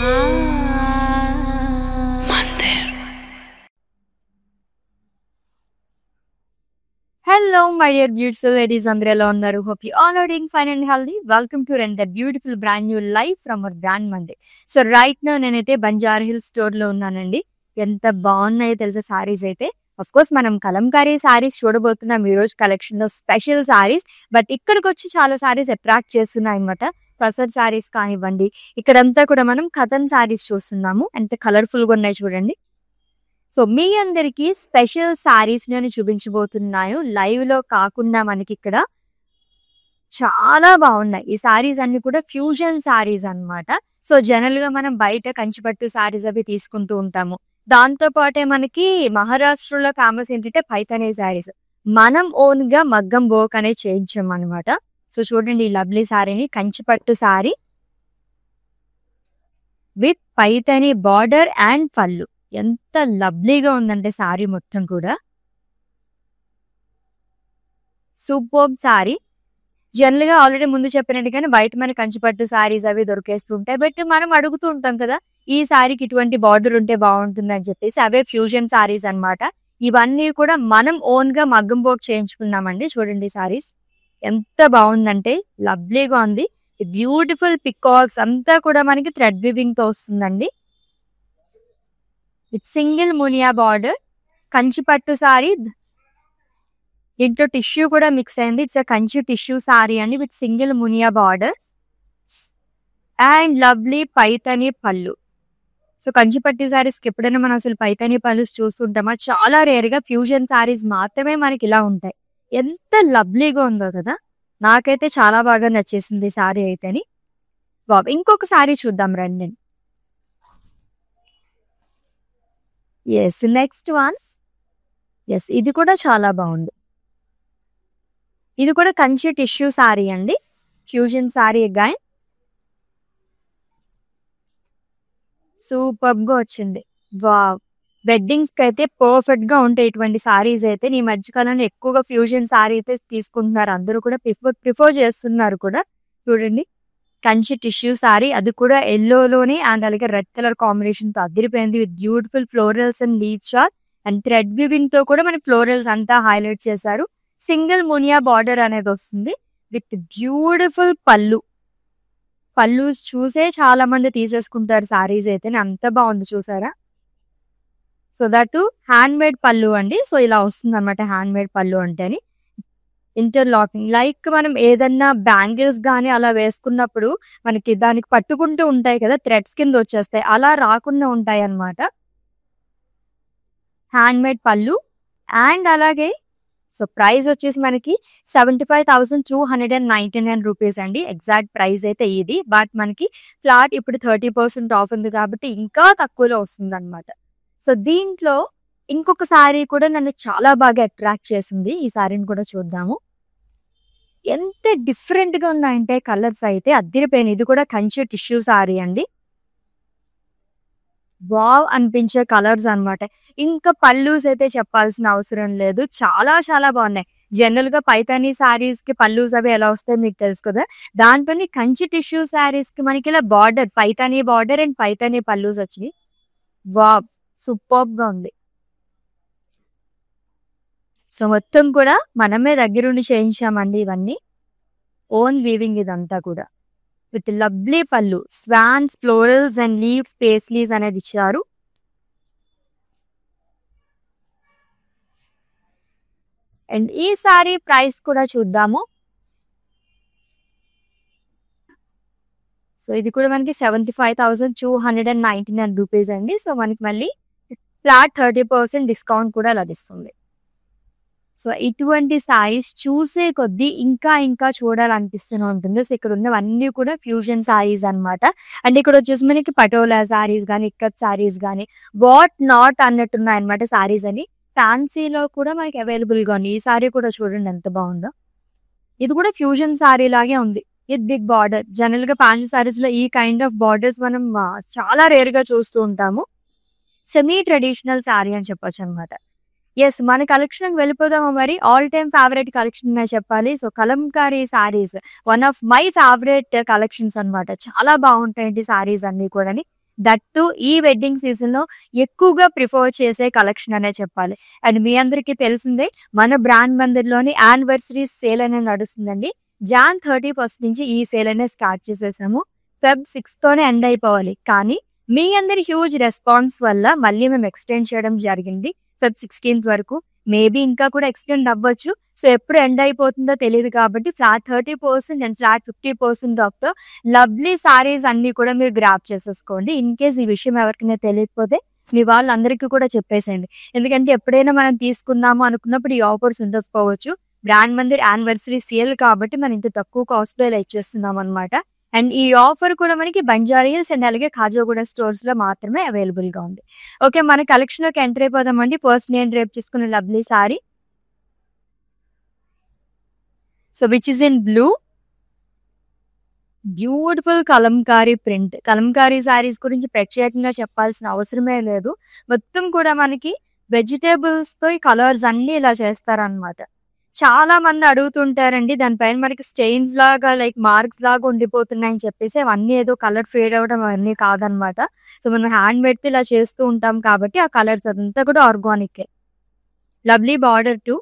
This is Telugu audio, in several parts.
Hello, my dear beautiful ladies and gentlemen. Hope you all are doing fine and healthy. Welcome to the beautiful brand new live from our brand Monday. So right now నేనైతే బంజారా హిల్స్ స్టోర్ లో ఉన్నానండి. ఎంత బాగున్నాయో తెలుసా సారీస్ అయితే. అఫ్ కోర్స్ మనం కలంకారీ సారీస్ చూడబోతున్నాం ఈ రోజు కలెక్షన్ లో స్పెషల్ సారీస్. బట్ ఇక్కడికి వచ్చి చాలా సారీస్ అట్రాక్ట్ చేస్తున్నాయి అన్నమాట. పసర్ సారీస్ కానివ్వండి, ఇక్కడంతా కూడా మనం కథన్ సారీస్ చూస్తున్నాము. ఎంత కలర్ఫుల్ గా ఉన్నాయి చూడండి. సో మీ అందరికి స్పెషల్ సారీస్ నేను చూపించబోతున్నాను. లైవ్ లో కాకుండా మనకి ఇక్కడ చాలా బాగున్నాయి ఈ సారీస్ అన్ని కూడా ఫ్యూజన్ సారీస్ అన్నమాట. సో జనరల్ గా మనం బయట కంచిపట్టు సారీస్ అవి తీసుకుంటూ ఉంటాము. దాంతో పాటే మనకి మహారాష్ట్రలో ఫేమస్ ఏంటంటే పైతానీ సారీస్. మనం ఓన్ గా మగ్గం వర్క్ అనేది చేయించాం అనమాట. సో చూడండి ఈ లవ్లీ సారీని, Kanchipattu sari with Paithani border and pallu. ఎంత లవ్లీగా ఉందంటే సారీ మొత్తం కూడా. Superb sari. జనరల్ గా ఆల్రెడీ ముందు చెప్పినట్టుగానే బయట మన కంచిపట్టు సారీస్ అవి దొరికేస్తుంటాయి. బట్ మనం అడుగుతూ ఉంటాం కదా ఈ సారీకి ఇటువంటి బార్డర్ ఉంటే బాగుంటుంది అని చెప్పేసి. అవే ఫ్యూజన్ సారీస్ అన్నమాట. ఇవన్నీ కూడా మనం ఓన్ గా మగ్గం వర్క్ చేయించుకున్నామండి. చూడండి సారీస్ ఎంత బాగుందంటే లవ్లీగా ఉంది. బ్యూటిఫుల్ పికాక్స్ అంతా కూడా మనకి థ్రెడ్ వీవింగ్ తో వస్తుందండి. విత్ సింగిల్ మునియా బార్డర్. కంచిపట్టు సారీ, ఇంట్లో టిష్యూ కూడా మిక్స్ అయింది. ఇట్స్ కంచి టిష్యూ సారీ అండి విత్ సింగిల్ మునియా బార్డర్ అండ్ లవ్లీ పైతానీ పళ్ళు. సో కంచిపట్టు సారీస్కి ఎప్పుడైనా మనం అసలు పైతానీ పళ్ళు చూస్తుంటామా? చాలా రేర్ గా ఫ్యూజన్ సారీస్ మాత్రమే మనకి ఇలా ఉంటాయి. ఎంత లవ్లీగా ఉందో కదా. నాకైతే చాలా బాగా నచ్చేసింది సారీ అయితేని. బాబు ఇంకొక సారీ చూద్దాం రండి. Yes next once. ఎస్ ఇది కూడా చాలా బాగుంది. ఇది కూడా కంచి టిష్యూ సారీ అండి, ఫ్యూజన్ సారీ అగైన్. సూపర్ గా వచ్చింది. వావ్, వెడ్డింగ్స్ కి అయితే పర్ఫెక్ట్ గా ఉంటాయి ఇటువంటి సారీస్ అయితే. ఈ మధ్యకాలంలో ఎక్కువగా ఫ్యూజన్ సారీ అయితే తీసుకుంటున్నారు, అందరూ కూడా ప్రిఫర్ చేస్తున్నారు కూడా. చూడండి కంచి టిష్యూ సారీ, అది కూడా ఎల్లోలోనే అండ్ అలాగే రెడ్ కలర్ కాంబినేషన్ తో అదిరిపోయింది. With beautiful florals and leave short and thread weaving తో కూడా మన ఫ్లోరల్స్ అంతా హైలైట్ చేశారు. సింగిల్ మునియా బార్డర్ అనేది వస్తుంది విత్ బ్యూటిఫుల్ పళ్ళు. పళ్ళు చూసే చాలా మంది తీసేసుకుంటారు సారీస్ అయితే. అంత బాగుంది చూసారా. సో దట్ హ్యాండ్ మేడ్ పళ్ళు అండి. సో ఇలా వస్తుంది అనమాట హ్యాండ్ మేడ్ పళ్ళు అంటే. ఇంటర్లాకింగ్ లైక్ మనం ఏదన్నా బ్యాంగిల్స్ గానీ అలా వేసుకున్నప్పుడు మనకి దానికి పట్టుకుంటూ ఉంటాయి కదా, థ్రెడ్స్ కింద వచ్చేస్తాయి, అలా రాకుండా ఉంటాయి అన్నమాట. హ్యాండ్ మేడ్ పళ్ళు అండ్ అలాగే సో ప్రైస్ వచ్చేసి మనకి 75,299 రూపీస్ అండి. ఎగ్జాక్ట్ ప్రైస్ అయితే ఇది. బట్ మనకి ఫ్లాట్ ఇప్పుడు 30% ఆఫ్ ఉంది కాబట్టి ఇంకా తక్కువలో వస్తుంది అనమాట. సో దీంట్లో ఇంకొక సారీ కూడా నన్ను చాలా బాగా అట్రాక్ట్ చేసింది. ఈ సారీని కూడా చూద్దాము. ఎంత డిఫరెంట్ గా ఉన్నాయంటే కలర్స్ అయితే అద్దిరిపోయినాయి. ఇది కూడా కంచి టిష్యూ సారీ అండి. వావ్ అనిపించే కలర్స్ అన్నమాట. ఇంకా పల్లూస్ అయితే చెప్పాల్సిన అవసరం లేదు, చాలా చాలా బాగున్నాయి. జనరల్ గా పైతానీ సారీస్ కి పల్లూస్ అవి ఎలా వస్తాయి మీకు తెలుసు కదా. దాంట్లోని కంచి టిష్యూ సారీస్ కి మనకి ఇలా border, Paithani border and Paithani pallus వచ్చినాయి. వావ్ సూపర్ గా ఉంది. సో మొత్తం కూడా మనమే దగ్గరుండి చేయించామండి ఇవన్నీ. ఓన్ వీవింగ్ ఇదంతా కూడా విత్ లవ్లీ పళ్ళు, swans, florals and leaves, paisleys అనేది ఇచ్చారు. అండ్ ఈ సారీ ప్రైస్ కూడా చూద్దాము. సో ఇది కూడా మనకి 75,299 రూపీస్ అండి. సో మనకి మళ్ళీ ఫ్లాట్ 30% డిస్కౌంట్ కూడా లభిస్తుంది. సో ఇటువంటి సారీస్ చూసే కొద్దీ ఇంకా ఇంకా చూడాలనిపిస్తూనే ఉంటుంది. సో ఇక్కడ ఉన్నవన్నీ కూడా ఫ్యూజన్ సారీస్ అన్నమాట. అండ్ ఇక్కడ వచ్చేసి మనకి పటోలా సారీస్ కానీ, ఇక్కత్ సారీస్ కానీ, వాట్ నాట్ అన్నట్టున్నాయి అనమాట సారీస్ అని. ఫ్యాన్సీలో కూడా మనకి అవైలబుల్ గా ఉంది. ఈ సారీ కూడా చూడండి ఎంత బాగుందో. ఇది కూడా ఫ్యూజన్ సారీ లాగే ఉంది విత్ బిగ్ బార్డర్. జనరల్ గా ఫ్యాన్సీ సారీస్ లో ఈ కైండ్ ఆఫ్ బార్డర్స్ మనం చాలా రేర్ గా చూస్తూ ఉంటాము. సెమీ ట్రెడిషనల్ సారీ అని చెప్పొచ్చు అనమాట. ఎస్ మన కలెక్షన్ వెళ్ళిపోదాము మరి. ఆల్ టైమ్ ఫేవరెట్ కలెక్షన్ చెప్పాలి. So Kalamkari saris one of my favourite collections అన్నమాట. చాలా బాగుంటాయండి సారీస్ అన్ని కూడా. దట్టు ఈ వెడ్డింగ్ సీజన్‌లో ఎక్కువగా ప్రిఫర్ చేసే కలెక్షన్ అనే చెప్పాలి. అండ్ మీ అందరికీ తెలిసిందే మన బ్రాండ్ మందిర్‌లోని యానివర్సరీ సేల్ అనేది నడుస్తుందండి. జాన్ 31 నుంచి ఈ సేల్ అనేది స్టార్ట్ చేసేసాము. ఫెబ్ 6తోనే ఎండ్ అయిపోవాలి. కానీ మీ అందరి హ్యూజ్ రెస్పాన్స్ వల్ల మళ్ళీ మేము ఎక్స్టెండ్ చేయడం జరిగింది. ఫెబ్ 16 వరకు. మేబీ ఇంకా కూడా ఎక్స్టెండ్ అవ్వచ్చు. సో ఎప్పుడు ఎండ్ అయిపోతుందో తెలీదు కాబట్టి ఫ్లాట్ 30% అండ్ ఫ్లాట్ 50% ఆఫ్‌తో లవ్లీ సారీస్ అన్నీ కూడా మీరు గ్రాబ్ చేసేసుకోండి. ఇన్ కేస్ ఈ విషయం ఎవరికైనా తెలియకపోతే మీ వాళ్ళందరికీ కూడా చెప్పేసేయండి. ఎందుకంటే ఎప్పుడైనా మనం తీసుకుందాము అనుకున్నప్పుడు ఈ ఆఫర్స్ ఉండకపోవచ్చు. బ్రాండ్ మందిర్ యానివర్సరీ సేల్ కాబట్టి మనం ఇంత తక్కువ కాస్ట్‌లో ఇలా ఇచ్చేస్తున్నాం అనమాట. అండ్ ఈ ఆఫర్ కూడా మనకి బంజారా హిల్స్ అండ్ అలాగే ఖాజాగూడ స్టోర్స్‌లో మాత్రమే అవైలబుల్‌గా ఉంది. ఓకే, మన కలెక్షన్‌లోకి ఎంటర్ అయిపోదామండి. ఫస్ట్ నేను డ్రేప్ చేసుకున్న lovely sorry. So which is in blue. Beautiful Kalamkari print. Kalamkari saris గురించి ప్రత్యేకంగా చెప్పాల్సిన అవసరమే లేదు. మొత్తం కూడా మనకి వెజిటేబుల్స్‌తో ఈ కలర్స్ అన్నీ ఇలా చేస్తారనమాట. చాలా మంది అడుగుతుంటారండి. దానిపైన మనకి స్టెయిన్స్ లాగా లైక్ మార్క్స్ లాగా ఉండిపోతున్నాయని చెప్పేసి అవన్నీ ఏదో కలర్ ఫేడ్ అవ్వడం అవన్నీ కాదనమాట. సో మనం హ్యాండ్ పెడితే ఇలా చేస్తూ ఉంటాం కాబట్టి ఆ కలర్స్ అదంతా కూడా ఆర్గానికే. Lovely border to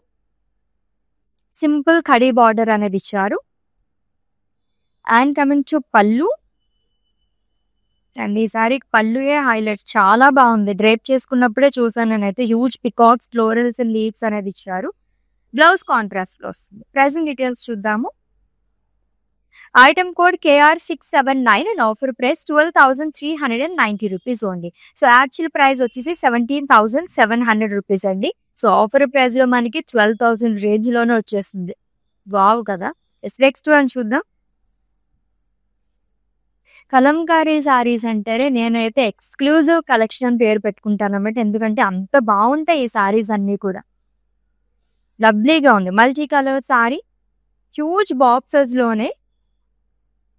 simple khadi border అనేది ఇచ్చారు. And coming to pallu. And ఈసారి పళ్ళుయే హైలైట్. చాలా బాగుంది. డ్రేప్ చేసుకున్నప్పుడే చూసాను నేనైతే. Huge peacocks, florals and leaves అనేది ఇచ్చారు. బ్లౌజ్ కాంట్రాస్ట్లో వస్తుంది. ప్రైసింగ్ డీటెయిల్స్ చూద్దాము. Item code KR679 and offer price 12,390 rupees only. So actual price వచ్చేసి 17,700 రూపీస్ అండి. సో ఆఫర్ ప్రైస్లో మనకి 12,000 రేంజ్లోనే వచ్చేస్తుంది. వావ్ కదా. నెక్స్ట్ వన్ చూద్దాం. కలంకారీ సారీస్ అంటేనే నేనైతే ఎక్స్క్లూజివ్ కలెక్షన్ అని పేరు పెట్టుకుంటాను అన్నమాట. ఎందుకంటే అంత బాగుంటాయి ఈ సారీస్ అన్నీ కూడా. లవ్లీగా ఉంది. మల్టీ కలర్ సారీ, హ్యూజ్ బాక్సెస్లోనే.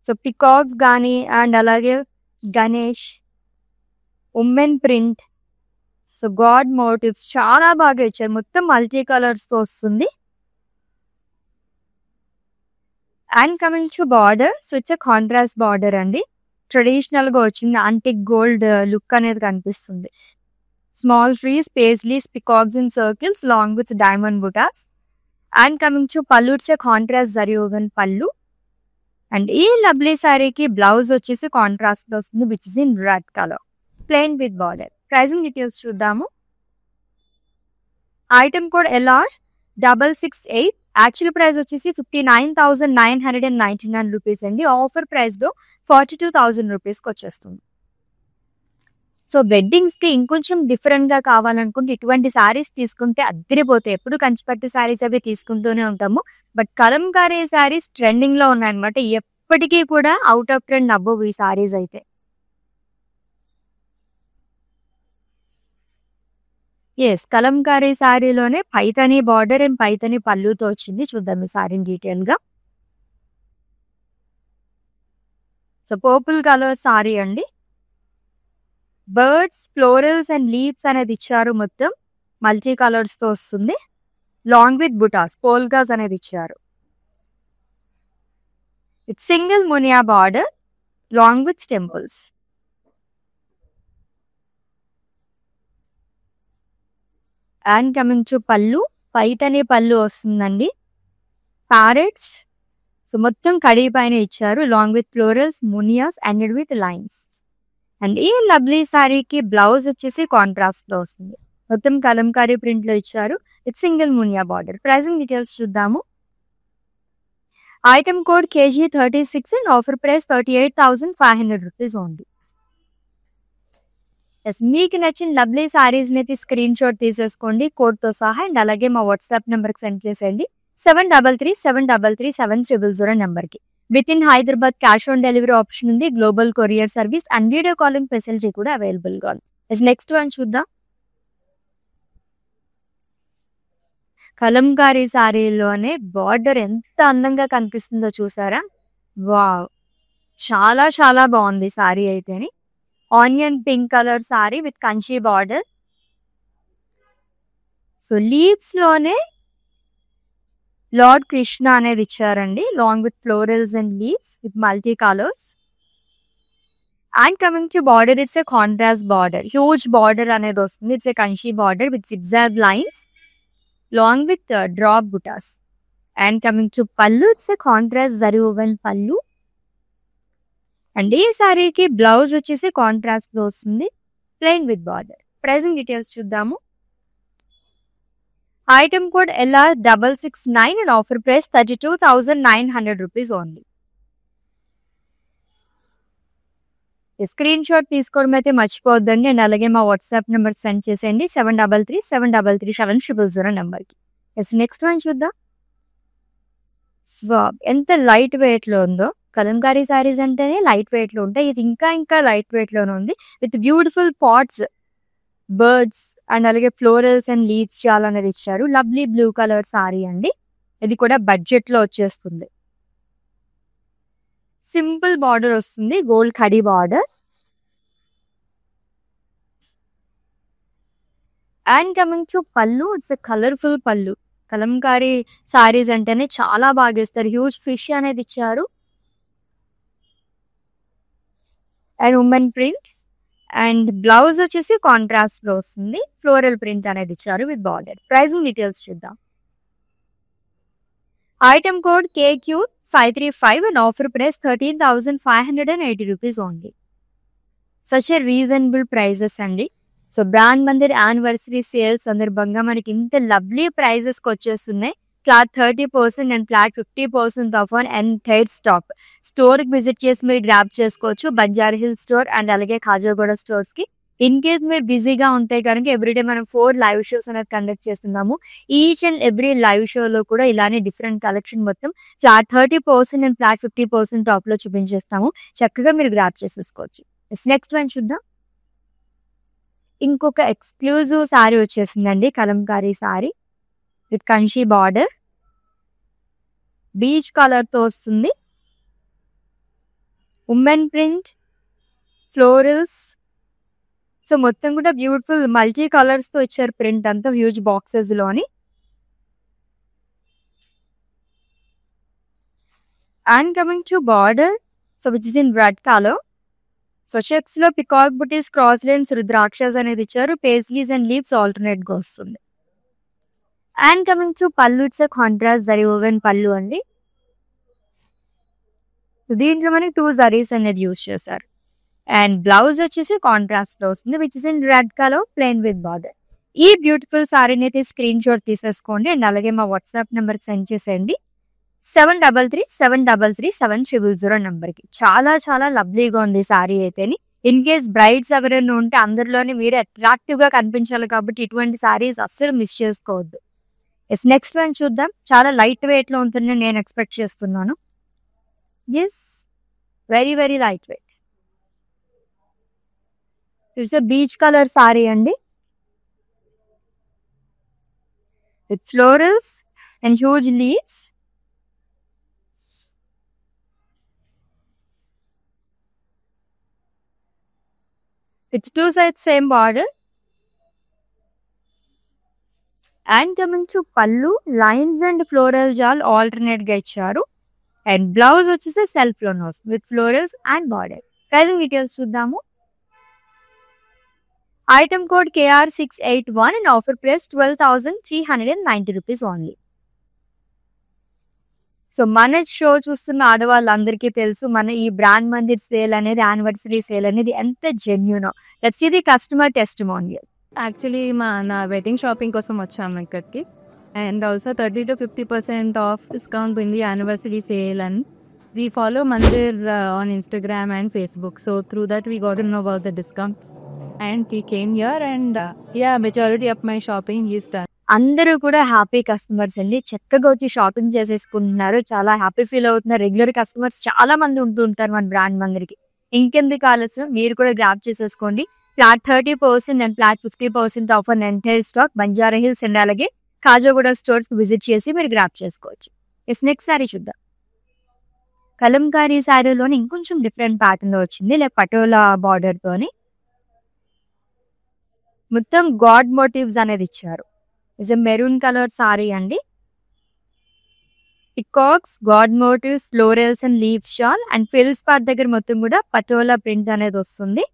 సో పికాక్స్ కానీ అండ్ అలాగే Ganesh, women print, so god motives చాలా బాగా ఇచ్చారు. మొత్తం మల్టీ కలర్స్తో వస్తుంది. And coming to border. So it's a contrast border అండి. ట్రెడిషనల్గా వచ్చింది. యాంటిక్ గోల్డ్ లుక్ అనేది కనిపిస్తుంది. Small trees, paisleys, peacocks in circles long with diamond butas. And coming to pallu, it's a contrast zari woven pallu. And ఈ లవ్లీ సారీకి బ్లౌజ్ వచ్చేసి కాంట్రాస్ట్లో వస్తుంది which is in red colour, plain with border. Pricing details చూద్దాము. Item code LR668. Actual price వచ్చేసి 59,999 రూపీస్ అండి. ఆఫర్ ప్రైస్లో 42,000 రూపీస్కి వచ్చేస్తుంది. సో వెడ్డింగ్స్కి ఇంకొంచెం డిఫరెంట్గా కావాలనుకుంటే ఇటువంటి శారీస్ తీసుకుంటే అద్దరిపోతాయి. ఎప్పుడు కంచిపట్టు శారీస్ అవి తీసుకుంటూనే ఉంటాము. బట్ కలంకారీ శారీస్ ట్రెండింగ్లో ఉన్నాయన్నమాట. ఎప్పటికీ కూడా అవుట్ ఆఫ్ ట్రెండ్ అవ్వవు ఈ శారీస్ అయితే. ఎస్, కలంకారీ శారీలోనే పైతని బార్డర్ అండ్ పైతని పళ్ళుతో వచ్చింది. చూద్దాం ఈ శారీని డీటెయిల్గా. సో పర్పుల్ కలర్ శారీ అండి. బర్డ్స్, ఫ్లోరల్స్ అండ్ లీవ్స్ అనేది ఇచ్చారు. మొత్తం మల్టీ కలర్స్తో వస్తుంది. లాంగ్ విత్ బుటాస్, పోల్గాస్ అనేది ఇచ్చారు. ఇట్స్ సింగిల్ మునియా border long with temples. And coming to పళ్ళు, పైతని పళ్ళు వస్తుందండి. ప్యారెట్స్, సో మొత్తం కడీ పైన ఇచ్చారు. లాంగ్ విత్ ఫ్లోరల్స్, మునియాస్ అండ్ విత్ లైన్స్. అండ్ ఈ లవ్లీ సారీకి బ్లౌజ్ వచ్చేసి కాంట్రాస్ట్లో వస్తుంది. మొత్తం కలంకారీ ప్రింట్లో ఇచ్చారు. ఇట్స్ సింగిల్ మునియా బార్డర్. ప్రైసింగ్ డీటెయిల్స్ చూద్దాము. Item code KG36 and offer price 38,500 rupees only. Yes, మీకు నచ్చిన లవ్లీ సారీస్ని అయితే స్క్రీన్ షాట్ తీసేసుకోండి కోడ్తో సహా. అండ్ అలాగే మా వాట్సాప్ నెంబర్కి సెండ్ చేసేయండి. 7337337000 నెంబర్కి. With in Hyderabad cash on delivery option ఉంది. Global courier service and video calling facility కూడా అవైలబుల్గా ఉంది. నెక్స్ట్ వన్ చూద్దాం. కలంకారీ సారీలోనే బార్డర్ ఎంత అందంగా కనిపిస్తుందో చూసారా. వావ్, చాలా చాలా బాగుంది సారీ అయితేని. Onion pink colour sari with Kanchi border. So లీవ్స్లోనే లార్డ్ కృష్ణ అనేది ఇచ్చారండి. Long with florals and leaves with multi colours. And coming to border, it's a contrast border, huge border అనేది వస్తుంది. It's a Kanchi border with zigzag lines long with drop butas. And coming to pallu, it's a contrast zari woven pallu. And ఈ సారీకి బ్లౌజ్ వచ్చేసి కాంట్రాస్ట్ లో వస్తుంది, plain with border. Pricing details చూద్దాము. Item code LR669 and offer price 32,900 rupees only. Screen shot తీసుకోవడం అయితే మర్చిపోవద్దండి. అండ్ అలాగే మా వాట్సాప్ నెంబర్ సెండ్ చేసేయండి 7337337000 నెంబర్కి. నెక్స్ట్ వన్ చూద్దాం. ఎంత లైట్ వెయిట్ లో ఉందో. కలంకారీ సారీస్ అంటేనే లైట్ వెయిట్ లో ఉంటాయి, ఇది ఇంకా లైట్ వెయిట్ లోనే ఉంది with beautiful pots, birds and అలాగే ఫ్లోరల్స్ అండ్ లీవ్స్ చాలా అనేది ఇచ్చారు. లవ్లీ బ్లూ కలర్ సారీ అండి, ఇది కూడా బడ్జెట్ లో వచ్చేస్తుంది. సింపుల్ బార్డర్ వస్తుంది, gold kadhi border. And coming to pallu, it's colourful పళ్ళు. కలంకారీ సారీస్ అంటేనే చాలా బాగా ఇస్తారు. హ్యూజ్ ఫిష్ అనేది ఇచ్చారు and women print. And blouse వచ్చేసి కాంట్రాస్ట్ లో వస్తుంది, ఫ్లోరల్ ప్రింట్ అనేది ఇచ్చారు విత్ బార్డర్. ప్రైసింగ్ డీటెయిల్స్ చూద్దాం. Item code KQ535 and offer price 13,580 rupees only. Such a reasonable prices అండి. So brand Mandir anniversary sale సందర్భంగా మనకి ఇంత లవ్లీ ప్రైజెస్కి వచ్చేస్తున్నాయి. Flat 30% and flat 50% off on entire stock. స్టోర్కి విజిట్ చేసి మీరు గ్రాప్ చేసుకోవచ్చు, బంజారా హిల్స్ స్టోర్ అండ్ అలాగే ఖాజాగూడ స్టోర్స్కి. ఇన్ కేస్ మీరు బిజీగా ఉంటే కనుక ఎవ్రీడే మనం 4 లైవ్ షోస్ అనేది కండక్ట్ చేస్తున్నాము. ఈచ్ అండ్ ఎవ్రీ లైవ్ షోలో కూడా ఇలానే డిఫరెంట్ కలెక్షన్ మొత్తం ఫ్లాట్ 30% అండ్ ఫ్లాట్ 50% టాప్లో చూపించేస్తాము. చక్కగా మీరు గ్రాప్ చేసేసుకోవచ్చు. నెక్స్ట్ వన్ చూద్దాం. ఇంకొక ఎక్స్క్లూజివ్ సారీ వచ్చేసిందండి, Kalamkari sari with Kanchi border, beach colour తో వస్తుంది. ఉమెన్ ప్రింట్, ఫ్లోరల్స్, సో మొత్తం కూడా బ్యూటిఫుల్ మల్టీ కలర్స్ తో ఇచ్చారు ప్రింట్ అంతా హ్యూజ్ బాక్సెస్ లోని. And coming to border, so which is in red colour. So checks లో పికాక్ బుటీస్, క్రాస్ లైన్స్, రుద్రాక్షస్ అనేది ఇచ్చారు. పేస్లీస్ అండ్ లీవ్స్ ఆల్టర్నేట్ గా వస్తుంది. And coming to pallu, it's contrast zari woven పళ్ళు అండి. దీంట్లో మనకి 2 జరీస్ అనేది యూజ్ చేశారు. అండ్ బ్లౌజ్ వచ్చేసి కాంట్రాస్ట్ లో వస్తుంది which is in red colour, plain with border. ఈ బ్యూటిఫుల్ సారీని అయితే స్క్రీన్ షాట్ తీసేసుకోండి అండ్ అలాగే మా వాట్సాప్ నెంబర్ సెండ్ చేసేయండి 7337337000 నెంబర్కి. చాలా లవ్లీగా ఉంది సారీ అయితేని. ఇన్ కేస్ బ్రైడ్స్ ఎవరైనా ఉంటే అందరిలోనే మీరు అట్రాక్టివ్ గా కనిపించాలి కాబట్టి ఇటువంటి సారీస్ అస్సలు మిస్ చేసుకోవద్దు. నెక్స్ట్ వన్ చూద్దాం. చాలా లైట్ వెయిట్ లో ఉంటుందని నేను ఎక్స్పెక్ట్ చేస్తున్నాను. Yes, very light weight. It's peach colour sari అండి with florals and huge leaves. It's 2 sides same border. And coming to pallu, lines and floral jal alternate గా ఇచ్చారు. అండ్ బ్లౌజ్ వచ్చేసి సెల్ఫ్ లోనే వస్తుంది with florals and border. Pricing details చూద్దాము. Item code KR681 and offer price 12,390 rupees only. So మన షో చూస్తున్న ఆడవాళ్ళందరికీ తెలుసు మన ఈ బ్రాండ్ మందిర్ సేల్ అనేది, యానివర్సరీ సేల్ అనేది ఎంత జెన్యూనో. Let's see the customer testimonial. Actually నా వెడ్డింగ్ షాపింగ్ కోసం వచ్చాము ఇక్కడికి. And also 30 to 50% off discount in the anniversary sale. And we follow Mandir on Instagram and Facebook. So through that we got to know about the discounts. And we came here and majority of my shopping is done. అందరూ కూడా హ్యాపీ కస్టమర్స్ అండి, చక్కగా వచ్చి షాపింగ్ చేసేసుకుంటున్నారు, చాలా హ్యాపీ ఫీల్ అవుతున్నారు. రెగ్యులర్ కస్టమర్స్ చాలా మంది ఉంటూ ఉంటారు మన బ్రాండ్ మందిరికి. ఇంకెందుకు ఆలస్యం, మీరు కూడా గ్రాప్ చేసేసుకోండి. Flat 30% and flat 50% of an entire stock Banjara hills and అలాగే ఖాజాగూడ స్టోర్స్ విజిట్ చేసి మీరు గ్రాప్ చేసుకోవచ్చు. నెక్స్ట్ సారీ చూద్దాం. కలంకారీ శారీలోని ఇంకొంచెం డిఫరెంట్ ప్యాటర్న్ లో వచ్చింది, లైక్ పటోలా బార్డర్ తోని మొత్తం గాడ్ మోటివ్స్ అనేది ఇచ్చారు. Is a maroon colour sari అండి. Peacocks, god motifs, florals and leaves shawl and fills part దగ్గర మొత్తం కూడా పటోలా ప్రింట్ అనేది వస్తుంది.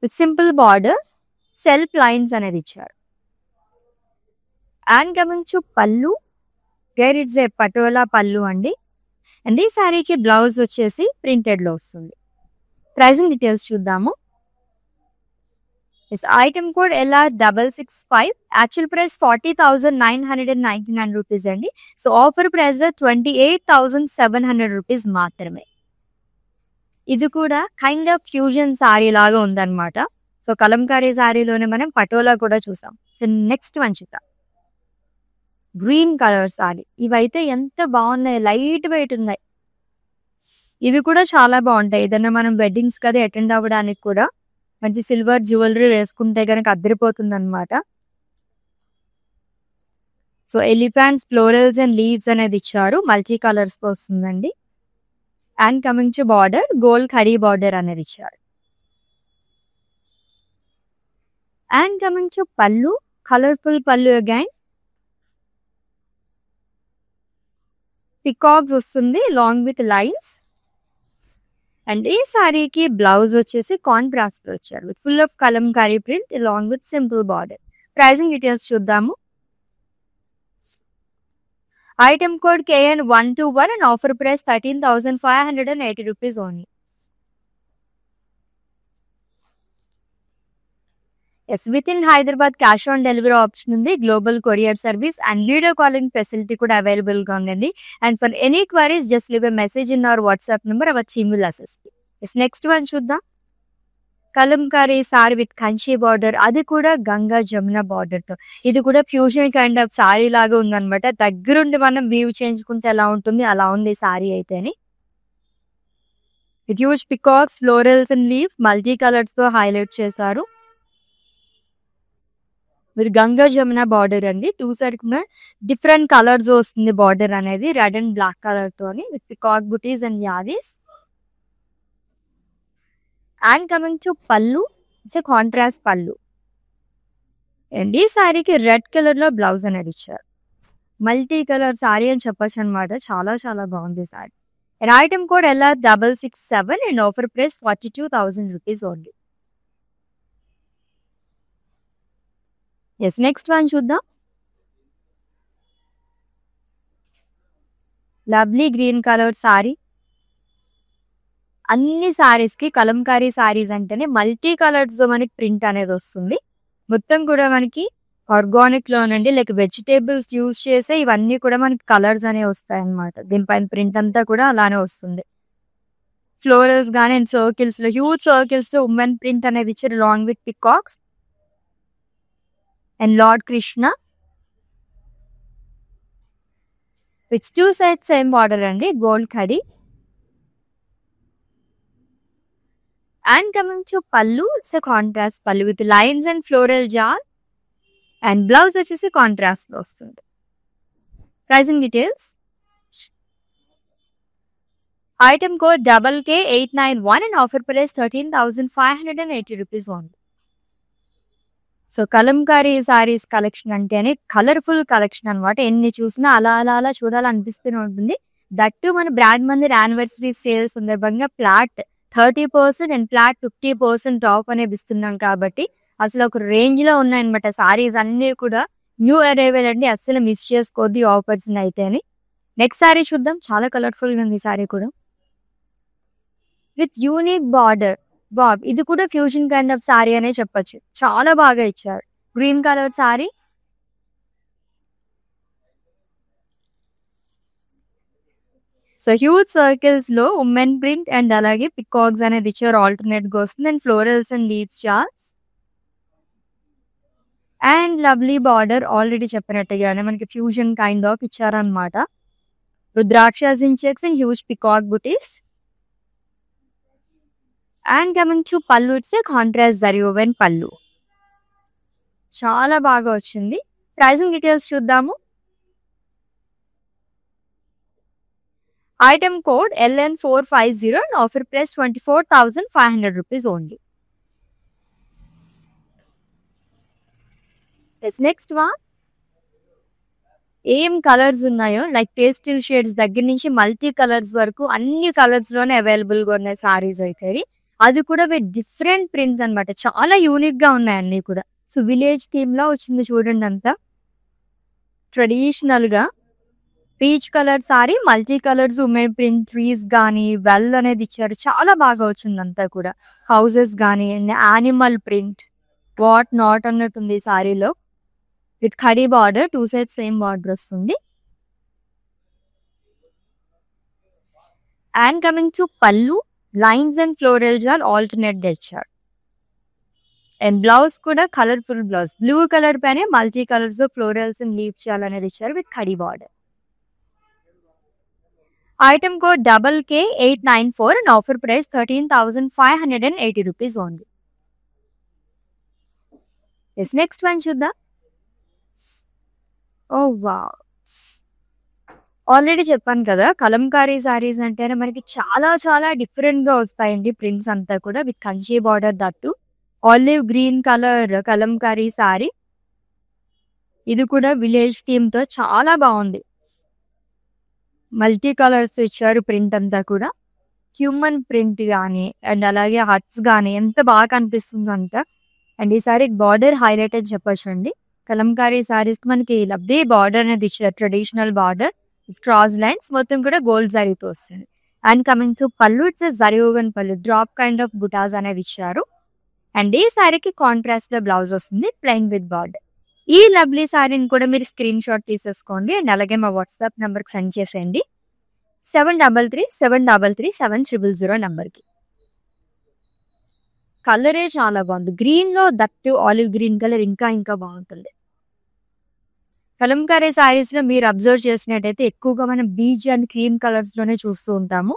With simple border, self lines అనేది ఇచ్చారు. And coming to pallu, there it's a patola pallu అండి. అండ్ ఈ శారీకి బ్లౌజ్ వచ్చేసి ప్రింటెడ్ లో వస్తుంది. ప్రైసింగ్ డీటెయిల్స్ చూద్దాము. Item code LR665, actual price 40,999 rupees అండి. సో ఆఫర్ ప్రైస్ 28,700 రూపీస్ మాత్రమే. ఇది కూడా కైండ్ ఆఫ్ ఫ్యూజన్ శారీ లాగా ఉందన్నమాట. సో కలంకారీ శారీలోనే మనం పటోలా కూడా చూసాం. సో నెక్స్ట్ వన్ చూద్దాం. Green colour sari. ఇవైతే ఎంత బాగున్నాయి, లైట్ వెయిట్ ఉన్నాయి. ఇవి కూడా చాలా బాగుంటాయి. ఏదైనా మనం వెడ్డింగ్స్ కదా అటెండ్ అవ్వడానికి కూడా మంచి సిల్వర్ జ్యువెలరీ వేసుకుంటే కనుక అద్దరిపోతుంది అనమాట. So elephants, florals and leaves అనేది ఇచ్చారు. మల్టీ కలర్స్ తో వస్తుందండి. And coming to border, gold ఖడీ బార్డర్ అనేది ఇచ్చారు. And coming to pallu, colourful pallu again. Peacocks వస్తుంది లాంగ్ విత్ లైన్స్. అండ్ ఈ శారీకి బ్లౌజ్ వచ్చేసి కాంట్రాస్ట్ లో వచ్చారు with full of kalamkari print along with simple border. Pricing details చూద్దాము. Item code KN121 and offer price 13,580 rupees only. Yes, with in Hyderabad cash on delivery option ఉంది. Global courier service and video calling facility కూడా అవైలబుల్ గా ఉందండి. And for any queries just leave a message in our WhatsApp number, our team will assist. Yes, next one చూద్దాం. కలంకారీ సారీ విత్ కంచి బార్డర్, అది కూడా గంగా జమున బార్డర్ తో. ఇది కూడా ఫ్యూజన్ కైండ్ ఆఫ్ సారీ లాగా ఉందన్నమాట. దగ్గరుండి మనం వీవ్ చేయించుకుంటే ఎలా ఉంటుంది అలా ఉంది సారీ అయితేని. With huge peacocks, florals and leaves multi colours తో హైలైట్ చేశారు. మీరు గంగా జమున బార్డర్ అండి. టూ సైడ్ కూడా డిఫరెంట్ కలర్స్ వస్తుంది బార్డర్ అనేది, రెడ్ అండ్ బ్లాక్ కలర్ తోని విత్ పికాక్ బుటీస్ అండ్ యాదీస్. And coming to pallu, it's contrast pallu. And ఈ శారీకి రెడ్ కలర్ లో బ్లౌజ్ అనేది ఇచ్చారు. మల్టీ కలర్ శారీ అని చెప్పొచ్చు అనమాట. చాలా చాలా బాగుంది sari. And item code LR667 and offer price 42,000 rupees only. Yes, next one చూద్దాం. Lovely green colour sari. అన్ని సారీస్ కి కలంకారీ సారీస్ అంటేనే మల్టీ కలర్స్ తో మనకి ప్రింట్ అనేది వస్తుంది. మొత్తం కూడా మనకి ఆర్గానిక్ లోనండి, లైక్ వెజిటేబుల్స్ యూజ్ చేసే ఇవన్నీ కూడా మనకి కలర్స్ అనేవి వస్తాయి అన్నమాట. దీనిపైన ప్రింట్ అంతా కూడా అలానే వస్తుంది. ఫ్లోరల్స్ గానీ అండ్ సర్కిల్స్ లో హ్యూజ్ సర్కిల్స్ తో ఉమెన్ ప్రింట్ అనేది ఇచ్చారు long with peacocks and Lord Krishna with two sides same border అండి, gold khadi. And coming to pallu, it's a contrast pallu with lines and floral jar and blouse వచ్చేసి కాంట్రాస్ట్ లో వస్తుంది. Pricing details. Item code KK891 and offer price 13,580 rupees only. So Kalamkari saris collection అంటేనే కలర్ఫుల్ కలెక్షన్ అనమాట. ఎన్ని చూసినా అలా అలా అలా చూడాలనిపిస్తూనే ఉంటుంది. దట్టు మన బ్రాండ్ మందిర్ యానివర్సరీ సేల్ సందర్భంగా ఫ్లాట్ 30% అండ్ ఫ్లాట్ 50% ఆఫ్ అనేది ఇస్తున్నాం కాబట్టి అసలు ఒక రేంజ్ లో ఉన్నాయన్నమాట సారీస్ అన్ని కూడా. న్యూ అరైవల్ అండి, అస్సలు మిస్ చేసుకోవద్దు ఈ ఆఫర్స్ అయితేని. నెక్స్ట్ సారీ చూద్దాం. చాలా కలర్ఫుల్ గా ఉంది సారీ కూడా విత్ యూనిక్ బార్డర్. బాబ్, ఇది కూడా ఫ్యూజన్ కైండ్ ఆఫ్ సారీ అనే చెప్పొచ్చు. చాలా బాగా ఇచ్చారు. Green colour sorry. So huge circles లో ఉమెన్ ప్రింట్ అండ్ అలాగే పికాక్స్ అనేది ఇచ్చారు. ఆల్టర్నేట్ గా వస్తుంది and florals and leaves charts and lovely border. Already చెప్పినట్టుగానే మనకి ఫ్యూజన్ కైండ్ ఆఫ్ ఇచ్చారనమాట. రుద్రాక్ష జించెక్స్ and huge peacock butis. And coming to pallu, it's contrast zari woven పళ్ళు. చాలా బాగా వచ్చింది. ప్రైసింగ్ డీటెయిల్స్ చూద్దాము. Item code LN450 and offer price 24,500 rupees only. This next one. ఏం కలర్స్ ఉన్నాయో లైక్ పేస్టిల్ షేడ్స్ దగ్గర నుంచి మల్టీ కలర్స్ వరకు అన్ని కలర్స్ లోనే అవైలబుల్ గా ఉన్నాయి సారీస్ అయితే. అది కూడా విత్ డిఫరెంట్ ప్రింట్స్ అన్నమాట. చాలా యూనిక్ గా ఉన్నాయి అన్ని కూడా. సో విలేజ్ థీమ్ లా వచ్చింది చూడండి, అంతా ట్రెడిషనల్ గా peach colour sorry, multi colours women print, trees గానీ వెల్ అనేది ఇచ్చారు. చాలా బాగా వచ్చింది అంతా కూడా. హౌసెస్ గానీ యానిమల్ ప్రింట్ వాట్ నాట్ అన్నట్టుంది సారీలో. విత్ ఖడీ బార్డర్, 2 సైడ్స్ సేమ్ బార్డర్ వస్తుంది. అండ్ కమింగ్ టు పళ్ళు, lines and floral jaal alternate తెచ్చారు. అండ్ బ్లౌజ్ కూడా కలర్ఫుల్ బ్లౌజ్, బ్లూ కలర్ పైన multi colours florals and leaf jaal అనేది ఇచ్చారు విత్ ఖడీ border. Item code KK894 and offer price 13,580 rupees only. Next one చూద్దాం. ఓ వావ్, ఆల్రెడీ చెప్పాను కదా కలంకారీ సారీస్ అంటేనే మనకి చాలా చాలా డిఫరెంట్ గా వస్తాయండి ప్రింట్స్ అంతా కూడా with Kanchi border. That olive green colour Kalamkari sorry. ఇది కూడా విలేజ్ థీమ్ తో చాలా బాగుంది. మల్టీ కలర్స్ ఇచ్చారు ప్రింట్ అంతా కూడా. హ్యూమన్ ప్రింట్ కానీ అండ్ అలాగే హట్స్ కానీ ఎంత బాగా కనిపిస్తుంది అంతా. అండ్ ఈ సారీ బార్డర్ హైలైట్ అని చెప్పొచ్చు అండి. కలంకారీ సారీస్ మనకి లబ్ధీ బార్డర్ అనేది ఇచ్చారు, ట్రెడిషనల్ బార్డర్, క్రాస్ లైన్స్ మొత్తం కూడా గోల్డ్ జరీతో వస్తుంది. And coming to pallu, it's zari woven పళ్ళు, డ్రాప్ కైండ్ ఆఫ్ బుటాస్ అనేది ఇచ్చారు. అండ్ ఈ సారీకి కాంట్రాస్ట్ లో బ్లౌజ్ వస్తుంది ప్లెయిన్ విత్ బార్డర్. ఈ లవ్లీ సారీని కూడా మీరు స్క్రీన్ షాట్ తీసేసుకోండి అండ్ అలాగే మా వాట్సాప్ నెంబర్కి సెండ్ చేసేయండి 7337337000 నెంబర్కి. కలరే చాలా బాగుంది, గ్రీన్ లో దట్టు ఆలివ్ గ్రీన్ కలర్ ఇంకా ఇంకా బాగుంటుంది. కలంకారీ సారీస్ లో మీరు అబ్జర్వ్ చేసినట్టయితే ఎక్కువగా మనం బీచ్ అండ్ క్రీమ్ కలర్స్ లోనే చూస్తూ ఉంటాము.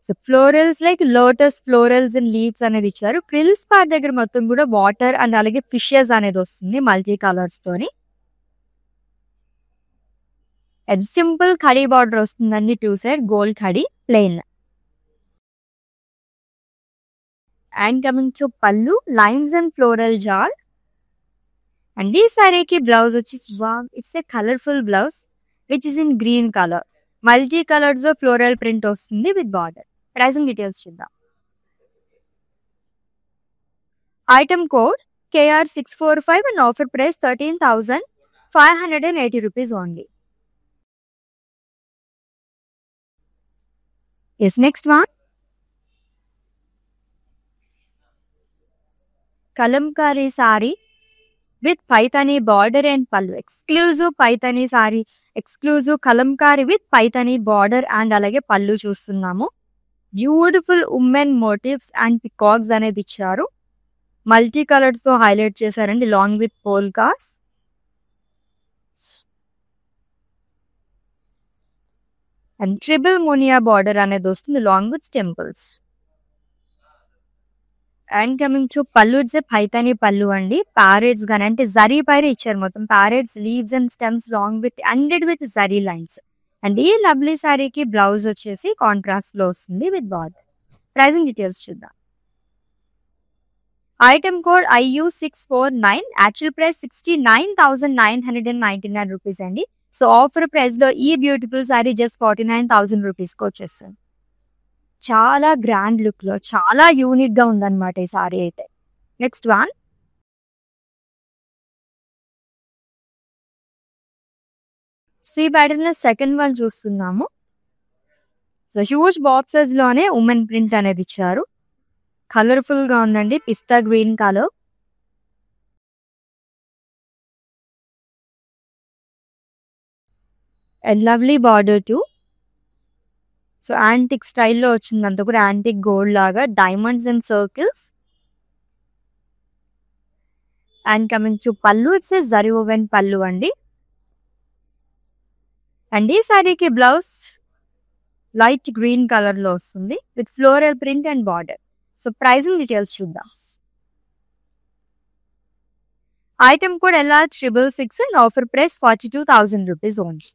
So florals like lotus florals and leaves అనేది ఇచ్చారు. ఫ్రిల్స్ పార్ట్ దగ్గర మొత్తం కూడా వాటర్ అండ్ అలాగే ఫిషెస్ అనేది వస్తుంది మల్టీ కలర్స్ తోని. అండ్ సింపుల్ ఖడీ బార్డర్ వస్తుందండి, 2 side gold khadi plain. And coming to పళ్ళు, లైన్స్ అండ్ ఫ్లోరల్ జాల్. అండ్ ఈ సారీకి బ్లౌజ్ వచ్చి it's a colourful blouse which is in green colour, multi colours floral print వస్తుంది విత్ బార్డర్. ప్రైసింగ్ డీటెయిల్స్ చూద్దాం. Item code KR645 and offer price 13,580 rupees only. Yes next one, Kalamkari sari with Paithani border and పళ్ళు, exclusive Paithani sorry, exclusive kalamkari with Paithani border and అలాగే పళ్ళు చూస్తున్నాము. Beautiful women motifs and peacocks అనేది ఇచ్చారు. మల్టీ కలర్స్ తో హైలైట్ చేశారండి long with polkas. And triple మోనియా బార్డర్ అనేది వస్తుంది long with temples. And coming to pallu, it's Paithani pallu అండి. ప్యారెట్స్ గానీ అంటే జరీ పైన ఇచ్చారు మొత్తం, parrots leaves and stems long with ended with zari lines. And ఈ లవ్లీ సారీకి బ్లౌజ్ వచ్చేసి కాంట్రాస్ట్ లో వస్తుంది విత్ బార్డర్. ప్రైసింగ్ డీటెయిల్స్ చూద్దాం. Item code IU649, actual price 69,999 rupees అండి. సో ఆఫర్ ప్రైస్ లో ఈ బ్యూటిఫుల్ సారీ జస్ట్ 49,000 రూపీస్ కి వచ్చేస్తుంది. చాలా గ్రాండ్ లుక్ లో చాలా యూనిక్ గా ఉందన్నమాట ఈ సారీ అయితే. నెక్స్ట్ వన్, ఈ ప్యాటర్న్ లో సెకండ్ వన్ చూస్తున్నాము. సో హ్యూజ్ బాక్సెస్ లోనే ఉమెన్ ప్రింట్ అనేది ఇచ్చారు. కలర్ఫుల్ గా ఉందండి, pista green colour. And lovely border too. So antique స్టైల్లో వచ్చింది అంతా కూడా, యాంటిక్ గోల్డ్ లాగా diamonds and circles. And coming to pallu, it's zari woven pallu అండి. అండ్ ఈ సారీకి బ్లౌజ్ లైట్ గ్రీన్ కలర్ లో వస్తుంది with floral print and border. So pricing details చూద్దాం. Item code LR666 and offer price 42,000 rupees only.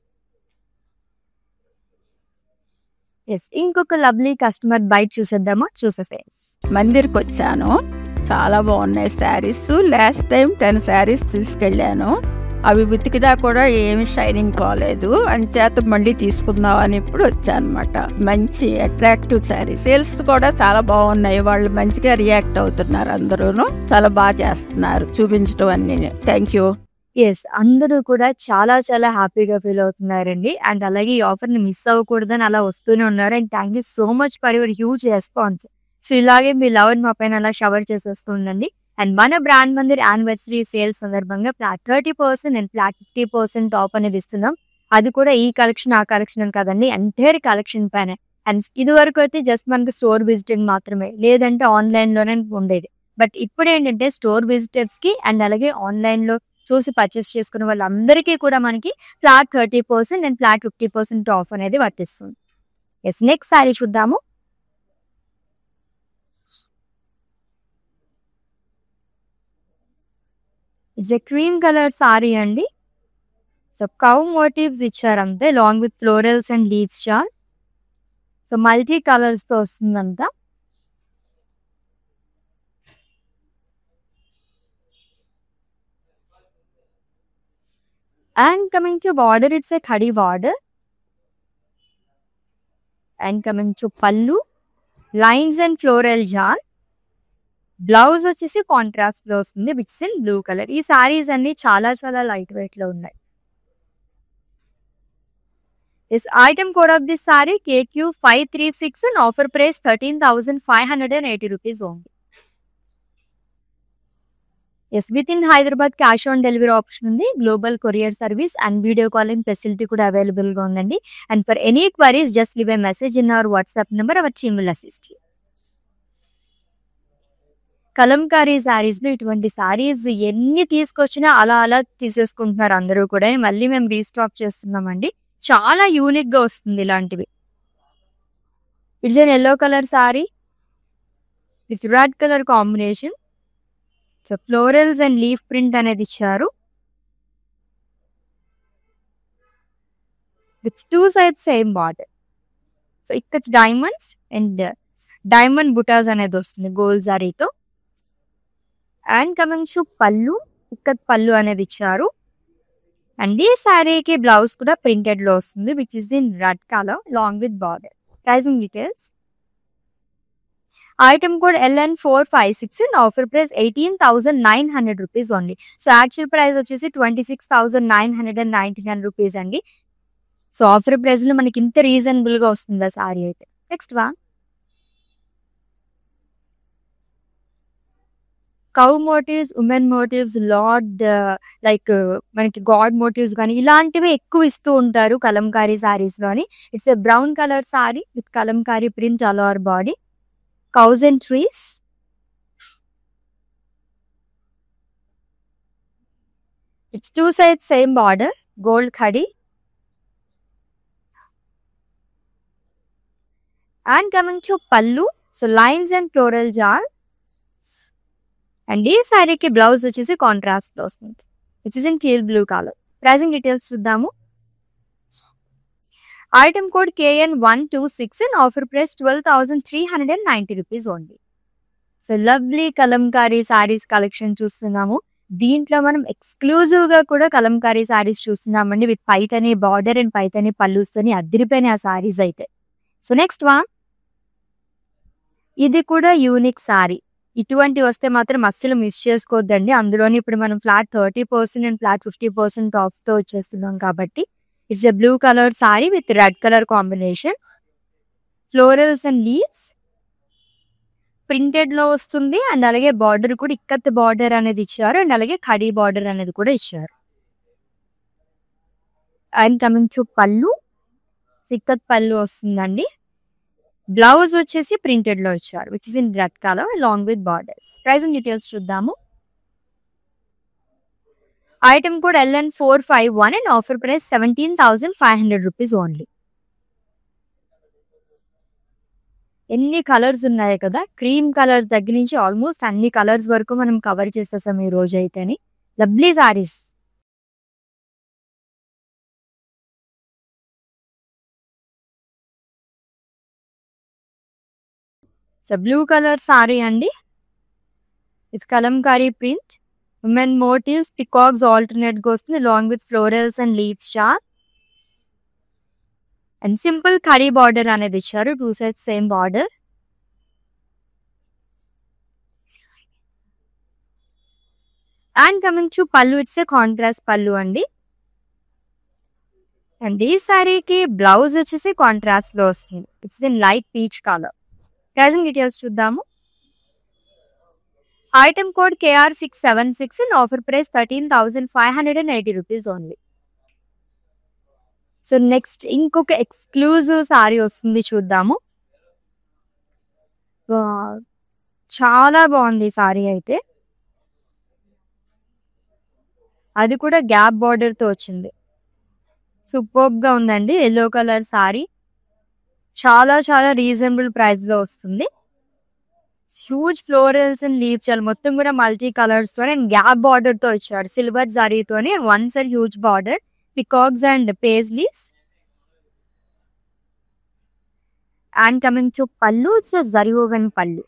Yes, ఇంకొక లవ్లీ కస్టమర్ బైట్ చూసేద్దామా? చూసేసే మందిర్కి వచ్చాను, చాలా బాగున్నాయి శారీస్. లాస్ట్ టైం 10 శారీస్ తీసుకెళ్ళాను. అవి ఉతికినా కూడా ఏమి షైనింగ్ పోలేదు, అంచేత మళ్ళీ తీసుకుందాం అని ఇప్పుడు వచ్చానమాట. మంచి అట్రాక్టివ్ శారీ, సేల్స్ కూడా చాలా బాగున్నాయి, వాళ్ళు మంచిగా రియాక్ట్ అవుతున్నారు, అందరూను చాలా బాగా చేస్తున్నారు చూపించడం అన్ని. Thank you. ఎస్, అందరూ కూడా చాలా చాలా హ్యాపీగా ఫీల్ అవుతున్నారండి. అండ్ అలాగే ఈ ఆఫర్ని మిస్ అవ్వకూడదని అలా వస్తూనే ఉన్నారు. And thank you so much for your huge response. So ఇలాగే మీ లవ్ మా పైన అలా షవర్ చేసేస్తూ ఉండండి. అండ్ మన బ్రాండ్ మందిర్ యానివర్సరీ సేల్ సందర్భంగా ఫ్లాట్ 30% అండ్ ఫ్లాట్ 50% ఆఫ్ అనేది ఇస్తున్నాం. అది కూడా ఈ కలెక్షన్ ఆ కలెక్షన్ అని కాదండి, ఎంటైర్ కలెక్షన్ పైన. అండ్ ఇది వరకు అయితే జస్ట్ మనకి స్టోర్ విజిటింగ్ మాత్రమే, లేదంటే ఆన్లైన్లోనే ఉండేది. బట్ ఇప్పుడు ఏంటంటే స్టోర్ విజిటర్స్కి అండ్ అలాగే ఆన్లైన్లో చూసి పర్చేస్ చేసుకున్న వాళ్ళందరికీ కూడా మనకి ఫ్లాట్ 30% అండ్ ఫ్లాట్ 50% ఆఫ్ అనేది వర్తిస్తుంది. ఎస్, నెక్స్ట్ సారీ చూద్దాము. It's a cream colour sari అండి. సో కౌ మోటివ్స్ ఇచ్చారు అంతే, long with florals and leaves shawl. So multi colours తో వస్తుందంతా. And coming to border, it's a khadi border. And coming to pallu, lines and floral jar. Blouse వచ్చేసి కాంట్రాస్ట్ లో వస్తుంది, విచ్ ఇన్ బ్లూ కలర్. ఈ సారీస్ అన్ని చాలా చాలా లైట్ వెయిట్ లో ఉన్నాయి. This item code of this saree KQ536 and offer price 13,580 rupees only. Yes, with in Hyderabad cash on delivery option ఉంది, global courier service and video calling facility కూడా అవైలబుల్ గా ఉందండి. And for any queries just leave a message in our WhatsApp number, our team will assist you. Kalamkari saris లో ఇటువంటి సారీస్ ఎన్ని తీసుకొచ్చినా అలా అలా తీసేసుకుంటున్నారు అందరూ కూడా. మళ్ళీ మేము రీస్టాక్ చేస్తున్నామండి, చాలా యూనిక్ గా వస్తుంది ఇలాంటివి. It's an yellow colour sari with red colour combination. So florals and leaf print అనేది ఇచ్చారు. With 2 sides same border. So ఇక్కడ డైమండ్స్ అండ్ డైమండ్ బుటాస్ అనేది వస్తుంది గోల్డ్ జారీతో. అండ్ కమింగ్ టు పళ్ళు, ఇక్కడ పళ్ళు అనేది ఇచ్చారు. అండ్ ఈ శారీకి బ్లౌజ్ కూడా ప్రింటెడ్ లో వస్తుంది, which is in red colour long with border. Pricing details. Item code LN456 and offer price 18,900 rupees only. So actual price వచ్చేసి 26,999 రూపీస్ అండి. సో ఆఫర్ ప్రైస్ లో మనకి ఇంత రీజనబుల్ గా వస్తుంది ఆ సారీ అయితే. Next one, cow motifs, women motifs, lord like మనకి గాడ్ మోటివ్స్ కానీ ఇలాంటివి ఎక్కువ ఇస్తూ ఉంటారు కలంకారీ సారీస్ లోని. It's a brown colour sari with Kalamkari print all over body. Cows and trees. It's 2 sides same border, gold khadi. And coming to pallu, so lines and floral jar. And ఈ సారీకి బ్లౌజ్ వచ్చేసి కాంట్రాస్ట్ లో వస్తుంది, which is in teal blue color. Pricing details చూద్దాము. Item code KN126 and offer price 12,390 rupees only. So lovely kalamkari saris collection చూస్తున్నాము. దీంట్లో మనం ఎక్స్క్లూజివ్ గా కూడా కలంకారీ సారీస్ చూస్తున్నామండి, with Paithani border and Paithani పల్లూస్తోని అదిరిపోయిన ఆ సారీస్ అయితే. సో నెక్స్ట్ వన్, ఇది కూడా యూనిక్ సారీ. ఇటువంటి వస్తే మాత్రం అస్సలు మిస్ చేసుకోవద్దండి. అందులోని ఇప్పుడు మనం ఫ్లాట్ 30% అండ్ ఫ్లాట్ 50% ఆఫ్ తో వచ్చేస్తున్నాం కాబట్టి. It's a blue colour sari with red colour combination. Florals and leaves printed లో వస్తుంది. అండ్ అలాగే బార్డర్ కూడా ఇక్కత్ బార్డర్ అనేది ఇచ్చారు, అండ్ అలాగే ఖడీ బార్డర్ అనేది కూడా ఇచ్చారు. అండ్ కమింగ్ టు పళ్ళు, ఇక్కత్ పళ్ళు వస్తుందండి. బ్లౌజ్ వచ్చేసి ప్రింటెడ్ లో ఇచ్చారు, which is in red colour along with borders. Pricing details చూద్దాము. Item code LN451 and offer price 17,500 rupees only. ఎన్ని కలర్స్ ఉన్నాయి కదా, క్రీమ్ కలర్స్ దగ్గర నుంచి ఆల్మోస్ట్ అన్ని కలర్స్ వరకు మనం కవర్ చేసేసాం ఈ రోజు అయితేని. Lovely saris. So blue colour sari అండి, with Kalamkari print. Women motifs peacocks alternate గా వస్తుంది long with florals and leaves చార్. అండ్ సింపుల్ కడీ బార్డర్ అనేది ఇచ్చారు, 2 sides same border. And coming to pallu, it's a contrast pallu అండి. అండ్ ఈ సారీకి బ్లౌజ్ వచ్చేసి కాంట్రాస్ట్ లో వస్తుంది. It's in light peach colour. Pricing details చూద్దాము. Item code KR676 and offer price 13,580 rupees only. So next ఇంకొక ఎక్స్క్లూజివ్ సారీ వస్తుంది, చూద్దాము. చాలా బాగుంది సారీ అయితే, అది కూడా గ్యాప్ బార్డర్ తో వచ్చింది. సూపర్బ్ గా ఉందండి. ఎల్లో కలర్ సారీ, చాలా చాలా రీజనబుల్ ప్రైస్ లో వస్తుంది. హ్యూజ్ ఫ్లోరల్స్ అండ్ లీవ్స్ చాలా మొత్తం కూడా మల్టీ కలర్స్ తో అండ్ గ్యాప్ బార్డర్ తో ఇచ్చాడు, సిల్వర్ జరీతోని. One side huge border, peacocks and paisleys. And coming to pallu, it's zari woven pallu.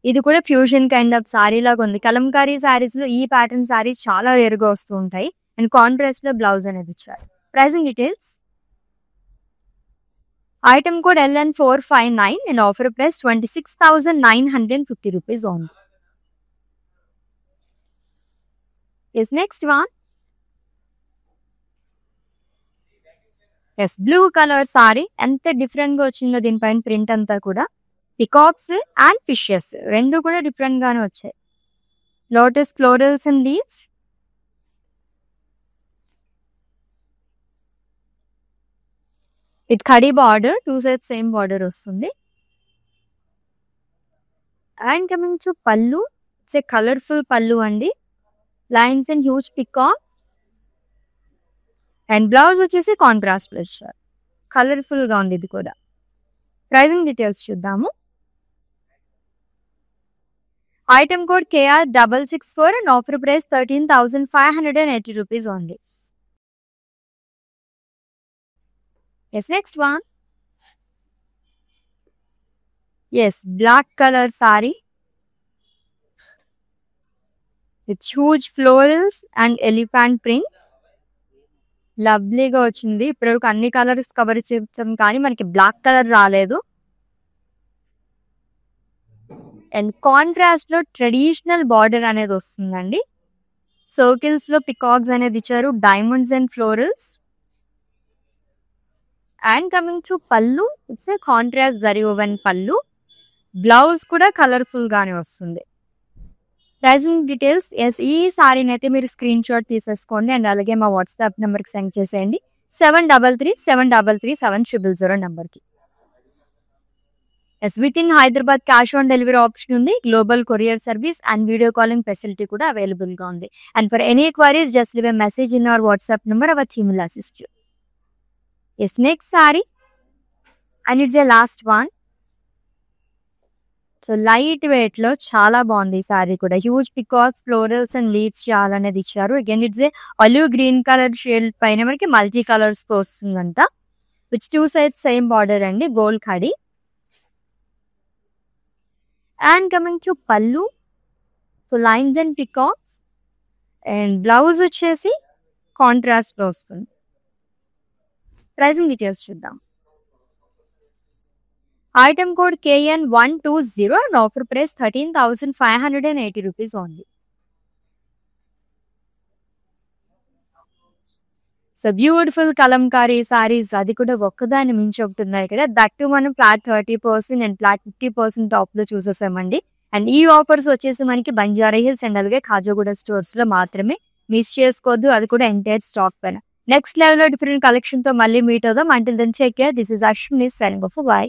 ఇది కూడా ఫ్యూజన్ కైండ్ ఆఫ్ సారీ లాగా ఉంది. కలంకారీ సారీస్ లో ఈ ప్యాటర్న్ సారీస్ చాలా రేరుగా వస్తూ ఉంటాయి. అండ్ కాంట్రాస్ట్ లో బ్లౌజ్ అనేది ఇచ్చారు. Pricing details. Item code LN459 and offer price 26,950 rupees only. Yes next one. Yes blue colour sari, ఎంత డిఫరెంట్ గా వచ్చిందో దీనిపైన ప్రింట్ అంతా కూడా. పికాక్స్ అండ్ ఫిషెస్ రెండు కూడా డిఫరెంట్ గానే వచ్చాయి. Lotus florals and leaves. With కడీ బార్డర్, 2 sides సేమ్ బార్డర్ వస్తుంది. And coming to pallu, it's a colourful pallu అండి. Lines and huge peacock. And blouse వచ్చేసి కాంట్రాస్ట్ లో ఇచ్చారు, కలర్ఫుల్ గా ఉంది ఇది కూడా. ప్రైజింగ్ డీటెయిల్స్ చూద్దాము. Item code KR664 and offer price 13,580 rupees only. Yes next one. Yes black colour sari with huge florals and elephant print. లవ్లీగా వచ్చింది. ఇప్పటివరకు అన్ని కలర్స్ కవర్ చేస్తాం కానీ మనకి బ్లాక్ కలర్ రాలేదు. అండ్ కాంట్రాస్ట్ లో ట్రెడిషనల్ బార్డర్ అనేది వస్తుందండి. సర్కిల్స్ లో పికాక్స్ అనేది ఇచ్చారు, diamonds and florals. And coming to pallu, it's a contrast zari woven pallu. Blouse కూడా కలర్ఫుల్ గానే వస్తుంది. Pricing details. ఎస్ ఈ సారీని అయితే మీరు స్క్రీన్ షాట్ తీసేసుకోండి అండ్ అలాగే మా వాట్సాప్ నెంబర్కి సెండ్ చేసేయండి, 7337337000 నెంబర్కి. Yes with in Hyderabad cash on delivery option ఉంది. Global courier service and video calling facility కూడా అవైలబుల్ గా ఉంది. And for any queries just leave a message in our WhatsApp number, our team will assist you. Yes next sari and it's a last one. So light weight లో చాలా బాగుంది ఈ సారీ కూడా. Huge peacocks, florals and leaves చాలా అనేది ఇచ్చారు. Again it's a olive green colour shade పైన మనకి మల్టీ కలర్స్ తో వస్తుందంట. విచ్ 2 sides సేమ్ బార్డర్ అండి, గోల్డ్ కడీ. And coming to pallu, so lines and peacocks. And blouse వచ్చేసి కాంట్రాస్ట్ లో వస్తుంది. ప్రైజింగ్ డీటెయిల్స్ చూద్దాం. Item code KN120 and offer price 13,580 rupees only. So beautiful kalamkari saris, అది కూడా ఒక్కదాన్ని మించి ఒకటి ఉన్నాయి కదా. దట్టు మనం ఫ్లాట్ 30% అండ్ ఫ్లాట్ 50% టాప్ లో చూసేసామండి. అండ్ ఈ ఆఫర్స్ వచ్చేసి మనకి బంజారా హిల్స్ అండ్ అలాగే ఖాజాగూడ స్టోర్స్ లో మాత్రమే. మిస్ చేసుకోవద్దు, అది కూడా ఎంటైర్ స్టాక్ పైన. నెక్స్ట్ లెవెల్ లో డిఫరెంట్ కలెక్షన్ తో మళ్ళీ మీట్ అవుదాం. Until then take care. This is Ashwini signing off. By.